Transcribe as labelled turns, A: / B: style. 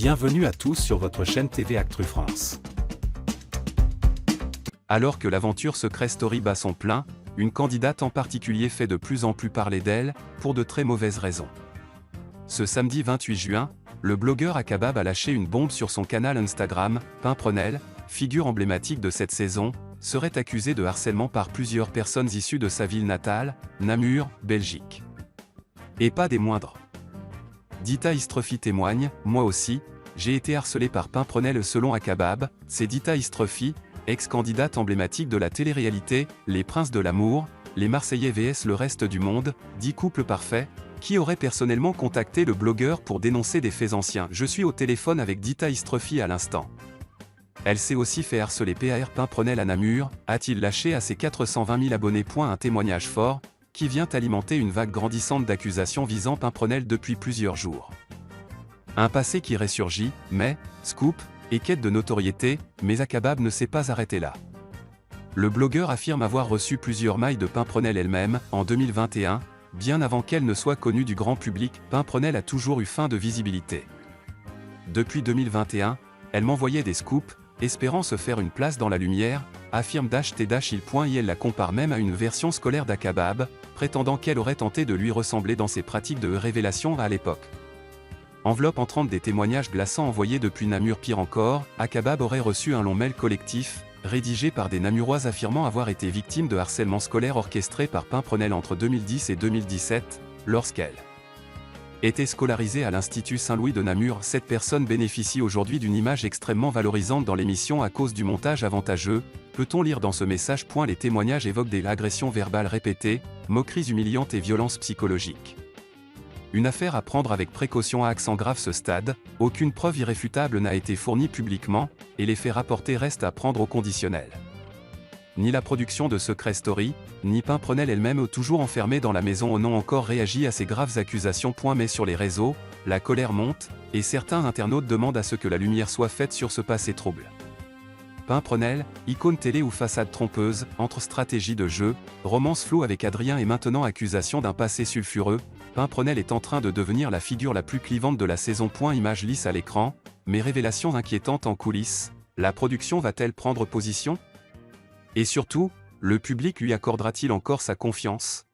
A: Bienvenue à tous sur votre chaîne TV Actu France.
B: Alors que l'aventure Secret Story bat son plein, une candidate en particulier fait de plus en plus parler d'elle, pour de très mauvaises raisons. Ce samedi 28 juin, le blogueur Akabab a lâché une bombe sur son canal Instagram. Pimprenel, figure emblématique de cette saison, serait accusé de harcèlement par plusieurs personnes issues de sa ville natale, Namur, Belgique. Et pas des moindres. Dita Istrefi témoigne, « Moi aussi, j'ai été harcelé par Pimprenel » selon Akabab. C'est Dita Istrefi, ex-candidate emblématique de la télé-réalité « Les Princes de l'amour », les Marseillais vs le reste du monde, dit couple parfait, qui aurait personnellement contacté le blogueur pour dénoncer des faits anciens. « Je suis au téléphone avec Dita Istrefi à l'instant. Elle s'est aussi fait harceler par Pimprenel à Namur », a-t-il lâché à ses 420 000 abonnés. Un témoignage fort, qui vient alimenter une vague grandissante d'accusations visant Pimprenel depuis plusieurs jours. Un passé qui ressurgit, mais, scoop, et quête de notoriété, mais Akabab ne s'est pas arrêté là. Le blogueur affirme avoir reçu plusieurs mails de Pimprenel elle-même, en 2021, bien avant qu'elle ne soit connue du grand public. Pimprenel a toujours eu faim de visibilité. Depuis 2021, elle m'envoyait des scoops, espérant se faire une place dans la lumière, affirme _il. Elle la compare même à une version scolaire d'Akabab, prétendant qu'elle aurait tenté de lui ressembler dans ses pratiques de révélation à l'époque. Enveloppe entrante des témoignages glaçants envoyés depuis Namur. Pire encore, Akabab aurait reçu un long mail collectif, rédigé par des Namuroises affirmant avoir été victime de harcèlement scolaire orchestré par Pimprenel entre 2010 et 2017, lorsqu'elle était scolarisée à l'Institut Saint-Louis de Namur. Cette personne bénéficie aujourd'hui d'une image extrêmement valorisante dans l'émission à cause du montage avantageux, peut-on lire dans ce message. Les témoignages évoquent des agressions verbales répétées, moqueries humiliantes et violences psychologiques. Une affaire à prendre avec précaution à accent grave. Ce stade, aucune preuve irréfutable n'a été fournie publiquement, et les faits rapportés restent à prendre au conditionnel. Ni la production de Secret Story, ni Pimprenel elle-même, toujours enfermée dans la maison, n'ont encore réagi à ces graves accusations. Mais sur les réseaux, la colère monte, et certains internautes demandent à ce que la lumière soit faite sur ce passé trouble. Pimprenel, icône télé ou façade trompeuse, entre stratégie de jeu, romance floue avec Adrien et maintenant accusation d'un passé sulfureux, Pimprenel est en train de devenir la figure la plus clivante de la saison. Image lisse à l'écran, mais révélations inquiétantes en coulisses. La production va-t-elle prendre position ? Et surtout, le public lui accordera-t-il encore sa confiance ?